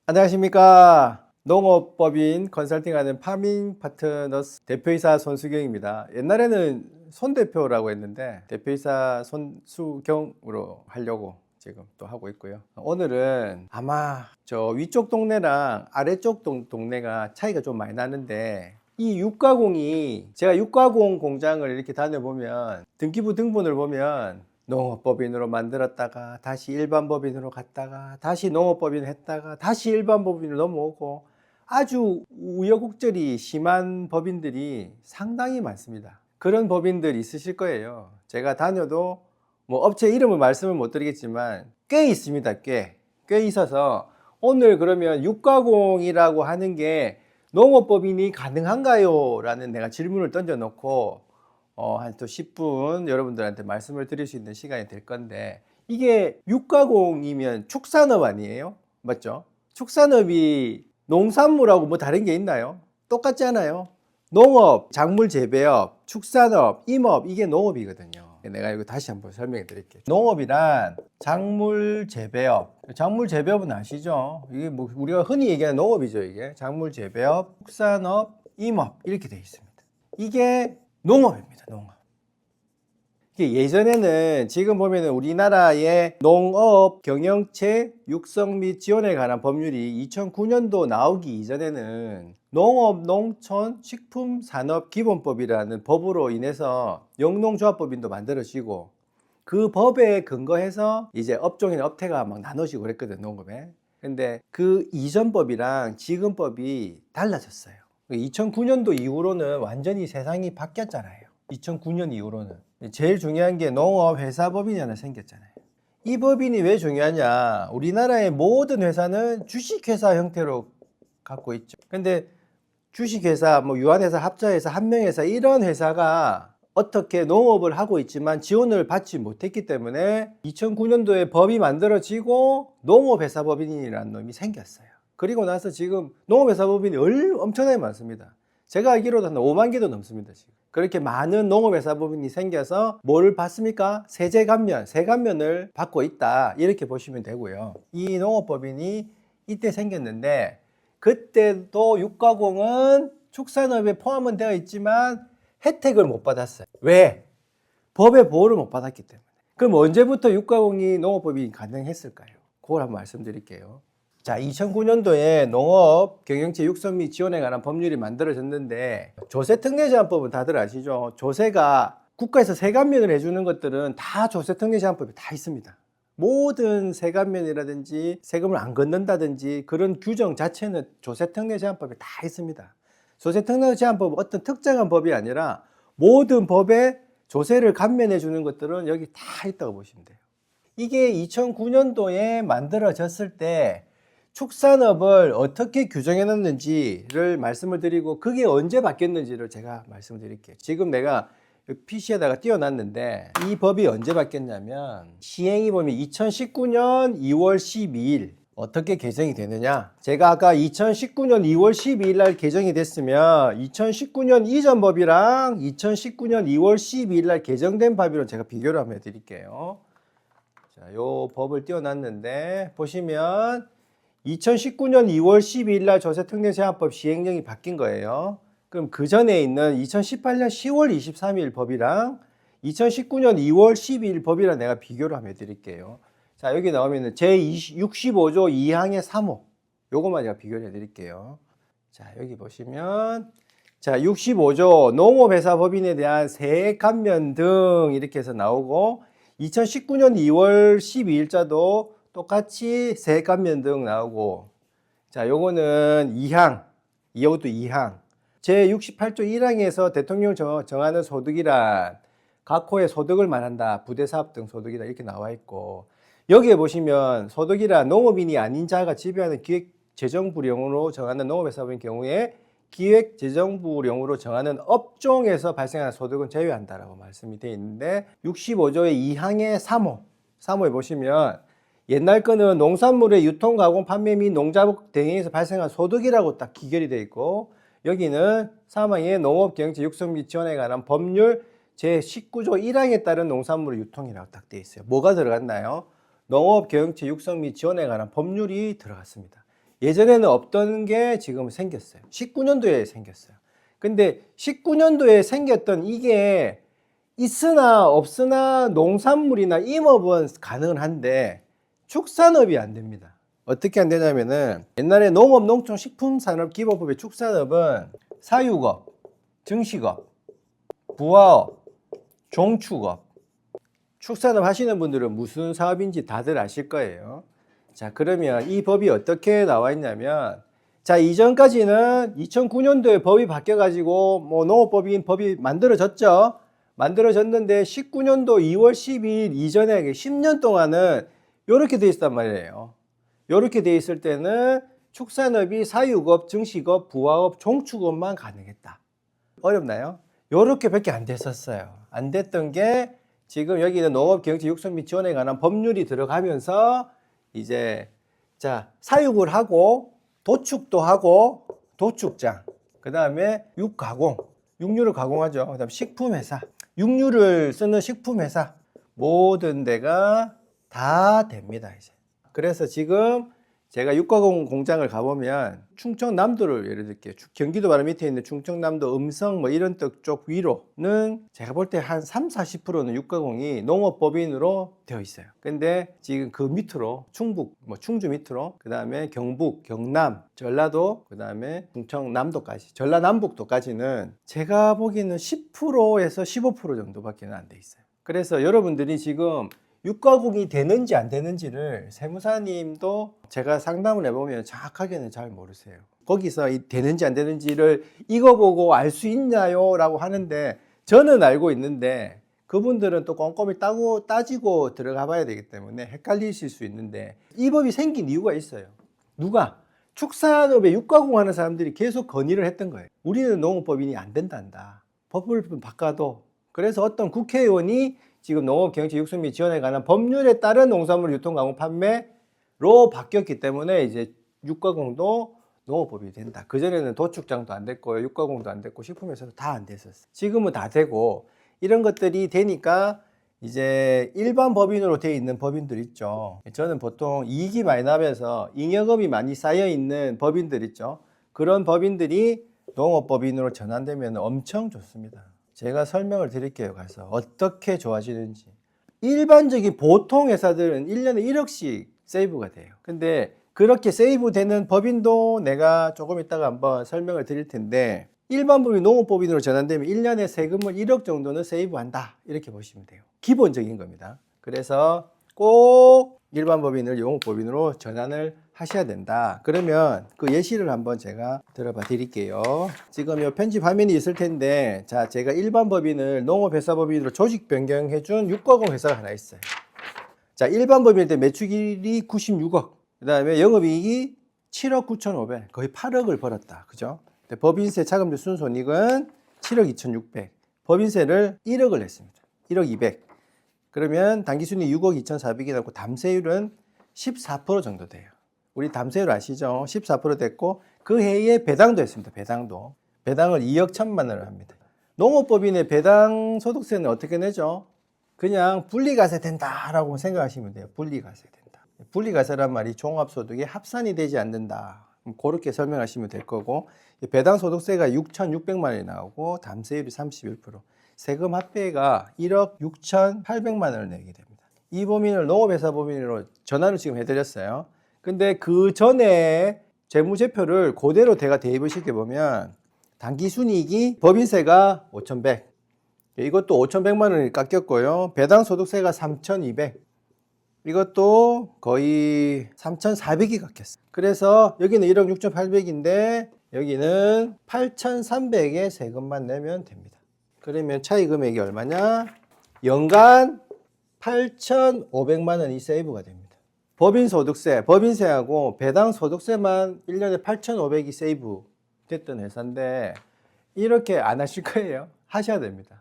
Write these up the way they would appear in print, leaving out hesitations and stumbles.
안녕하십니까. 농업법인 컨설팅하는 파밍 파트너스 대표이사 손수경입니다. 옛날에는 손 대표라고 했는데 대표이사 손수경으로 하려고 지금 또 하고 있고요. 오늘은 아마 저 위쪽 동네랑 아래쪽 동네가 차이가 좀 많이 나는데, 이 육가공이, 제가 육가공 공장을 이렇게 다녀보면 등기부 등본을 보면 농업법인으로 만들었다가 다시 일반법인으로 갔다가 다시 농업법인 했다가 다시 일반법인으로 넘어오고 아주 우여곡절이 심한 법인들이 상당히 많습니다. 그런 법인들 있으실 거예요. 제가 다녀도 뭐 업체 이름을 말씀을 못 드리겠지만 꽤 있습니다. 꽤 있어서 오늘 그러면 육가공이라고 하는 게 농업법인이 가능한가요? 라는 내가 질문을 던져놓고 한 또 10분 여러분들한테 말씀을 드릴 수 있는 시간이 될 건데, 이게 육가공이면 축산업 아니에요? 맞죠? 축산업이 농산물하고 뭐 다른 게 있나요? 똑같지 않아요? 농업, 작물 재배업, 축산업, 임업, 이게 농업이거든요. 내가 이거 다시 한번 설명해 드릴게요. 농업이란 작물 재배업. 작물 재배업은 아시죠? 이게 뭐 우리가 흔히 얘기하는 농업이죠. 이게 작물 재배업, 축산업, 임업 이렇게 되어 있습니다. 이게 농업입니다. 농업. 예전에는, 지금 보면은 우리나라의 농업 경영체 육성 및 지원에 관한 법률이 2009년도 나오기 이전에는 농업 농촌 식품 산업 기본법이라는 법으로 인해서 영농조합법인도 만들어지고, 그 법에 근거해서 이제 업종이나 업태가 막 나눠지고 그랬거든, 농업에. 근데 그 이전 법이랑 지금 법이 달라졌어요. 2009년도 이후로는 완전히 세상이 바뀌었잖아요. 2009년 이후로는 제일 중요한 게 농업회사법인이 하나 생겼잖아요. 이 법인이 왜 중요하냐? 우리나라의 모든 회사는 주식회사 형태로 갖고 있죠. 근데 주식회사, 뭐 유한회사, 합자회사, 한명회사, 이런 회사가 어떻게 농업을 하고 있지만 지원을 받지 못했기 때문에 2009년도에 법이 만들어지고 농업회사법인이라는 놈이 생겼어요. 그리고 나서 지금 농업회사법인이 엄청나게 많습니다. 제가 알기로도 한 5만 개도 넘습니다. 지금 그렇게 많은 농업회사법인이 생겨서 뭐를 받습니까? 세감면을 받고 있다, 이렇게 보시면 되고요. 이 농업법인이 이때 생겼는데, 그때도 육가공은 축산업에 포함은 되어 있지만 혜택을 못 받았어요. 왜? 법의 보호를 못 받았기 때문에. 그럼 언제부터 육가공이 농업법인이 가능했을까요? 그걸 한번 말씀드릴게요. 자, 2009년도에 농업 경영체 육성 및 지원에 관한 법률이 만들어졌는데, 조세특례제한법은 다들 아시죠? 조세가 국가에서 세감면을 해주는 것들은 다 조세특례제한법에 다 있습니다. 모든 세감면이라든지 세금을 안 걷는다든지 그런 규정 자체는 조세특례제한법에 다 있습니다. 조세특례제한법은 어떤 특정한 법이 아니라 모든 법에 조세를 감면해 주는 것들은 여기 다 있다고 보시면 돼요. 이게 2009년도에 만들어졌을 때 축산업을 어떻게 규정해 놨는지를 말씀을 드리고, 그게 언제 바뀌었는지를 제가 말씀을 드릴게요. 지금 내가 PC에다가 띄워놨는데, 이 법이 언제 바뀌었냐면, 시행이 보면 2019년 2월 12일 어떻게 개정이 되느냐, 제가 아까 2019년 2월 12일 날 개정이 됐으면 2019년 이전 법이랑 2019년 2월 12일 날 개정된 법이랑 제가 비교를 한번 해드릴게요. 자, 요 법을 띄워놨는데 보시면 2019년 2월 12일 날 조세특례제한법 시행령이 바뀐 거예요. 그럼 그 전에 있는 2018년 10월 23일 법이랑 2019년 2월 12일 법이랑 내가 비교를 한번 해드릴게요. 자, 여기 나오면 제65조 2항의 3호, 요것만 제가 비교를 해드릴게요. 자, 여기 보시면, 자, 65조 농업회사법인에 대한 세액 감면 등 이렇게 해서 나오고, 2019년 2월 12일자도 똑같이 세액 감면 등 나오고, 자, 요거는 2항, 이것도 2항. 제68조 1항에서 대통령 정하는 소득이란 각 호의 소득을 말한다, 부대사업 등 소득이다, 이렇게 나와 있고, 여기에 보시면 소득이란 농업인이 아닌 자가 지배하는 기획재정부령으로 정하는 농업회사업인 경우에 기획재정부령으로 정하는 업종에서 발생하는 소득은 제외한다라고 말씀이 되어 있는데, 65조의 2항의 3호에 보시면 옛날 거는 농산물의 유통, 가공, 판매 및 농작업 등에서 발생한 소득이라고 딱 기결이 되어 있고, 여기는 3항의 농업경영체 육성 및 지원에 관한 법률 제19조 1항에 따른 농산물의 유통이라고 딱 되어 있어요. 뭐가 들어갔나요? 농업경영체 육성 및 지원에 관한 법률이 들어갔습니다. 예전에는 없던 게 지금 생겼어요. 19년도에 생겼어요. 근데 19년도에 생겼던 이게 있으나 없으나 농산물이나 임업은 가능은 한데 축산업이 안 됩니다. 어떻게 안 되냐면은 옛날에 농업, 농촌, 식품산업기본법의 축산업은 사육업, 증식업, 부화업, 종축업. 축산업 하시는 분들은 무슨 사업인지 다들 아실 거예요. 자, 그러면 이 법이 어떻게 나와 있냐면, 자, 이전까지는 2009년도에 법이 바뀌어가지고 뭐 농업법인 법이 만들어졌죠. 만들어졌는데 19년도 2월 12일 이전에 10년 동안은 이렇게 돼 있단 말이에요. 이렇게 돼 있을 때는 축산업이 사육업, 증식업, 부화업, 종축업만 가능했다. 어렵나요? 요렇게밖에 안 됐었어요. 안 됐던 게 지금 여기는 농업 경제 육성 및 지원에 관한 법률이 들어가면서 이제 자, 사육을 하고 도축도 하고 도축장, 그다음에 육가공, 육류를 가공하죠. 그다음 식품회사, 육류를 쓰는 식품회사 모든 데가 다 됩니다, 이제. 그래서 지금 제가 육가공 공장을 가보면 충청남도를 예를 들게 경기도 바로 밑에 있는 충청남도 음성 뭐 이런 쪽 위로는 제가 볼 때 한 30-40%는 육가공이 농업법인으로 되어 있어요. 근데 지금 그 밑으로 충북, 뭐 충주 밑으로, 그 다음에 경북, 경남, 전라도, 그 다음에 충청남도까지, 전라남북도까지는 제가 보기에는 10%에서 15% 정도밖에 안 돼 있어요. 그래서 여러분들이 지금 육가공이 되는지 안 되는지를 세무사님도 제가 상담을 해보면 정확하게는 잘 모르세요. 거기서 되는지 안 되는지를 이거 보고 알 수 있나요? 라고 하는데 저는 알고 있는데 그분들은 또 꼼꼼히 따지고 들어가 봐야 되기 때문에 헷갈리실 수 있는데 이 법이 생긴 이유가 있어요. 누가? 축산업에 육가공 하는 사람들이 계속 건의를 했던 거예요. 우리는 농업법인이 안 된단다. 법을 바꿔도. 그래서 어떤 국회의원이 지금 농업 경제 육성 및 지원에 관한 법률에 따른 농산물 유통 가공 판매로 바뀌었기 때문에 이제 육가공도 농업법이 된다. 그전에는 도축장도 안 됐고 육가공도 안 됐고 식품회사도 다 안 됐었어요. 지금은 다 되고 이런 것들이 되니까 이제 일반 법인으로 되어 있는 법인들 있죠. 저는 보통 이익이 많이 나면서 잉여금이 많이 쌓여 있는 법인들 있죠. 그런 법인들이 농업법인으로 전환되면 엄청 좋습니다. 제가 설명을 드릴게요. 가서 어떻게 좋아지는지. 일반적인 보통 회사들은 1년에 1억씩 세이브가 돼요. 근데 그렇게 세이브 되는 법인도 내가 조금 이따가 한번 설명을 드릴 텐데 일반 법인 농업법인으로 전환되면 1년에 세금을 1억 정도는 세이브한다. 이렇게 보시면 돼요. 기본적인 겁니다. 그래서 꼭 일반 법인을 농업법인으로 전환을 하셔야 된다. 그러면 그 예시를 한번 제가 들어봐 드릴게요. 지금 이 편집 화면이 있을 텐데, 자, 제가 일반 법인을 농업회사 법인으로 조직 변경해준 육가공 회사가 하나 있어요. 자, 일반 법인일 때 매출이 96억, 그 다음에 영업이익이 7억 9,500, 거의 8억을 벌었다. 그죠? 법인세 차감세 순손익은 7억 2,600, 법인세를 1억을 냈습니다. 1억 200. 그러면 당기순이 6억 2,400이 나고 담세율은 14% 정도 돼요. 우리 담세율 아시죠? 14% 됐고 그 해에 배당도 했습니다. 배당도. 배당을 2억 1천만 원을 합니다. 농업법인의 배당 소득세는 어떻게 내죠? 그냥 분리과세 된다라고 생각하시면 돼요. 분리과세 된다. 분리과세란 말이 종합소득에 합산이 되지 않는다. 그렇게 설명하시면 될 거고 배당 소득세가 6,600만 원이 나오고 담세율이 31%. 세금 합계가 1억 6,800만 원을 내게 됩니다. 이 법인을 농업회사 법인으로 전환을 지금 해드렸어요. 근데 그 전에 재무제표를 그대로 제가 대입을 시켜보면 당기순이익이 법인세가 5,100, 이것도 5,100만 원이 깎였고요. 배당소득세가 3,200, 이것도 거의 3,400이 깎였어요. 그래서 여기는 1억 6,800인데 여기는 8,300의 세금만 내면 됩니다. 그러면 차이 금액이 얼마냐? 연간 8,500만 원이 세이브가 됩니다. 법인소득세, 법인세하고 배당소득세만 1년에 8,500이 세이브 됐던 회사인데 이렇게 안 하실 거예요. 하셔야 됩니다.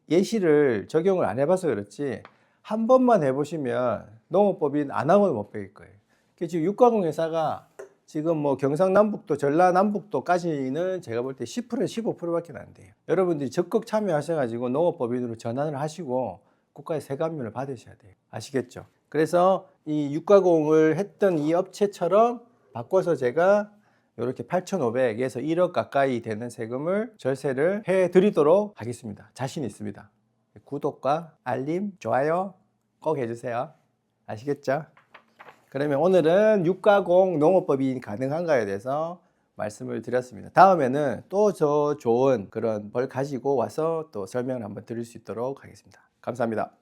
예시를 적용을 안 해봐서 그렇지 한 번만 해보시면 농업법인 안 하면 못 배울 거예요. 지금 육가공 회사가 지금 뭐 경상남북도, 전라남북도까지는 제가 볼 때 10%, 15%밖에 안 돼요. 여러분들이 적극 참여하셔가지고 농업법인으로 전환을 하시고 국가의 세감료를 받으셔야 돼요. 아시겠죠? 그래서 이 육가공을 했던 이 업체처럼 바꿔서 제가 이렇게 8,500에서 1억 가까이 되는 세금을 절세를 해드리도록 하겠습니다. 자신 있습니다. 구독과 알림, 좋아요 꼭 해주세요. 아시겠죠? 그러면 오늘은 육가공 농어법이 가능한가에 대해서 말씀을 드렸습니다. 다음에는 또 저 좋은 그런 걸 가지고 와서 또 설명을 한번 드릴 수 있도록 하겠습니다. 감사합니다.